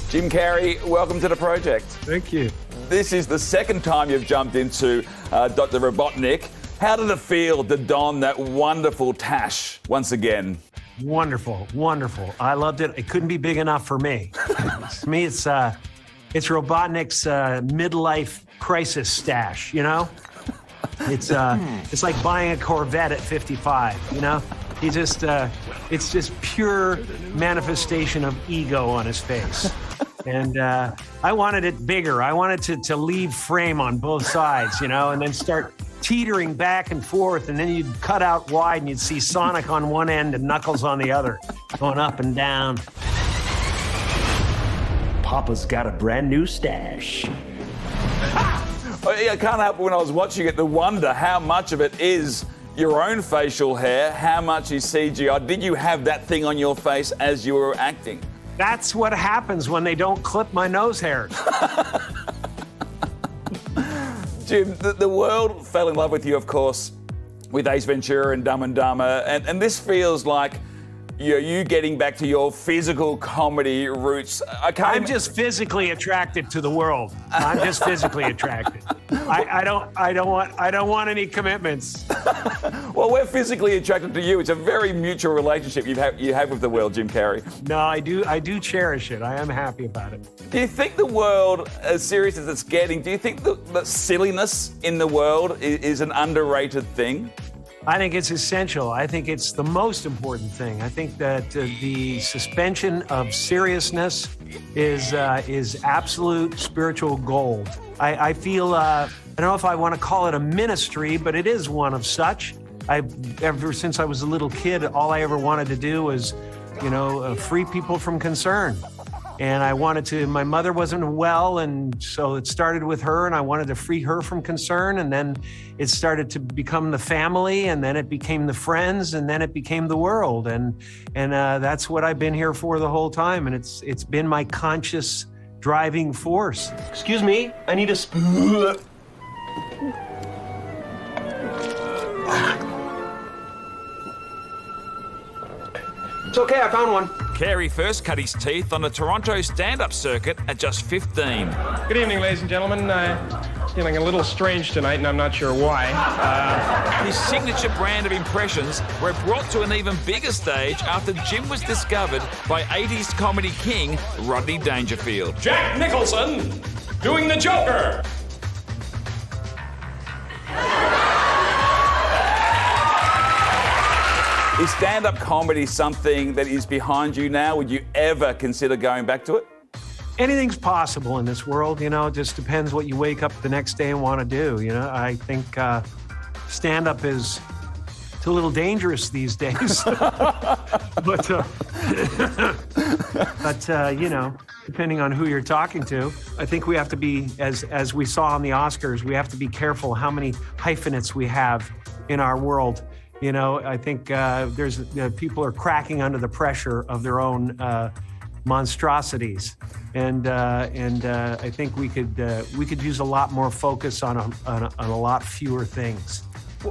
Jim Carrey, welcome to the project. Thank you. This is the second time you've jumped into Dr. Robotnik. How did it feel to don that wonderful tash once again? Wonderful, wonderful. I loved it. It couldn't be big enough for me. To me, it's Robotnik's midlife crisis stash. You know, it's like buying a Corvette at 55. You know, he just it's just pure manifestation of ego on his face. And I wanted it bigger. I wanted to leave frame on both sides, you know, and then start teetering back and forth. And then you'd cut out wide and you'd see Sonic on one end and Knuckles on the other, going up and down. Papa's got a brand new stash. I can't help when I was watching it to wonder how much of it is your own facial hair, how much is CGI. Did you have that thing on your face as you were acting? That's what happens when they don't clip my nose hairs. Jim, the world fell in love with you, of course, with Ace Ventura and Dumb and Dumber, and this feels like you getting back to your physical comedy roots. I'm just physically attracted to the world. I'm just physically attracted. I don't want any commitments. Well, we're physically attracted to you. It's a very mutual relationship you have with the world, Jim Carrey. No, I do cherish it. I am happy about it. Do you think the world, as serious as it's getting, do you think that silliness in the world is an underrated thing? I think it's essential. I think it's the most important thing. I think that the suspension of seriousness is absolute spiritual gold. I feel, I don't know if I want to call it a ministry, but it is one of such. Ever since I was a little kid, all I ever wanted to do was, free people from concern. And I wanted to, my mother wasn't well, and so it started with her, and I wanted to free her from concern, and then it started to become the family, and then it became the friends, and then it became the world, and that's what I've been here for the whole time, and it's been my conscious driving force. Excuse me, I need a spoon. It's okay, I found one. Carey first cut his teeth on the Toronto stand-up circuit at just 15. Good evening, ladies and gentlemen. Feeling a little strange tonight, and I'm not sure why. His signature brand of impressions were brought to an even bigger stage after Jim was discovered by 80s comedy king Rodney Dangerfield. Jack Nicholson doing the Joker. Is stand-up comedy something that is behind you now? Would you ever consider going back to it? Anything's possible in this world, it just depends what you wake up the next day and want to do, I think stand-up it's a little dangerous these days. but depending on who you're talking to, I think we have to be, as we saw on the Oscars, we have to be careful how many hyphenates we have in our world. I think people are cracking under the pressure of their own monstrosities, and I think we could use a lot more focus on a lot fewer things.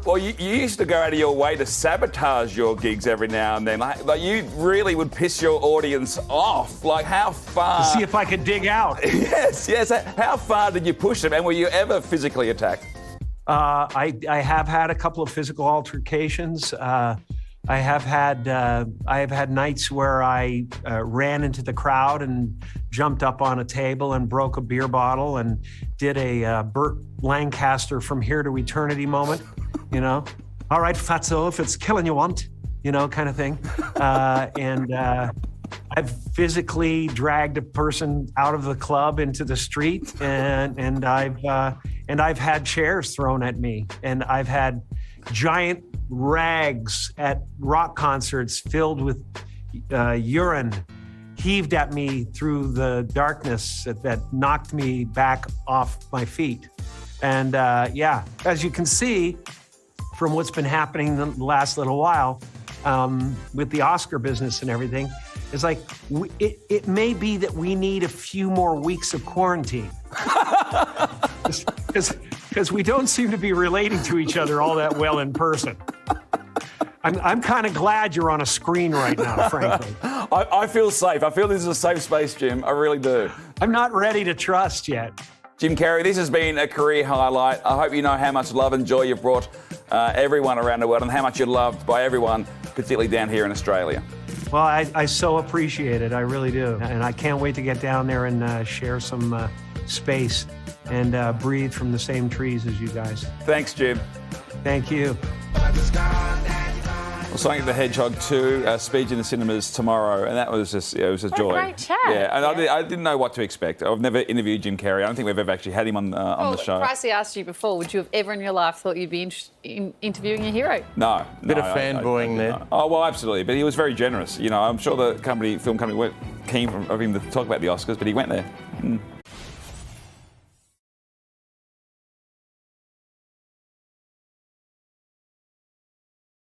Well, you used to go out of your way to sabotage your gigs every now and then. Like you really would piss your audience off. Like how far? To see if I could dig out. Yes. How far did you push them, and were you ever physically attacked? I have had a couple of physical altercations. I have had nights where I ran into the crowd and jumped up on a table and broke a beer bottle and did a Burt Lancaster from here to eternity moment. All right, fatso, if it's killing you want, kind of thing. And I've physically dragged a person out of the club into the street, and I've had chairs thrown at me, and I've had giant rags at rock concerts filled with urine heaved at me through the darkness that knocked me back off my feet. And as you can see from what's been happening the last little while with the Oscar business and everything, it's like it may be that we need a few more weeks of quarantine. Because we don't seem to be relating to each other all that well in person. I'm kind of glad you're on a screen right now, frankly. I feel safe. I feel this is a safe space, Jim. I really do. I'm not ready to trust yet. Jim Carrey, this has been a career highlight. I hope you know how much love and joy you've brought everyone around the world and how much you're loved by everyone, particularly down here in Australia. Well, I so appreciate it. I really do. And I can't wait to get down there and share some space and breathe from the same trees as you guys. Thanks, Jim. Thank you. Well, something at the Hedgehog 2 speeds in the cinemas tomorrow, and that was just, it was a joy. Great chat. Yeah, and I didn't know what to expect. I've never interviewed Jim Carrey. I don't think we've ever actually had him on the show. Pricey asked you before, would you have ever in your life thought you'd be interviewing a hero? No. Bit of fanboying there. Oh, well, absolutely. But he was very generous. You know, I'm sure the film company weren't keen of him to talk about the Oscars, but he went there.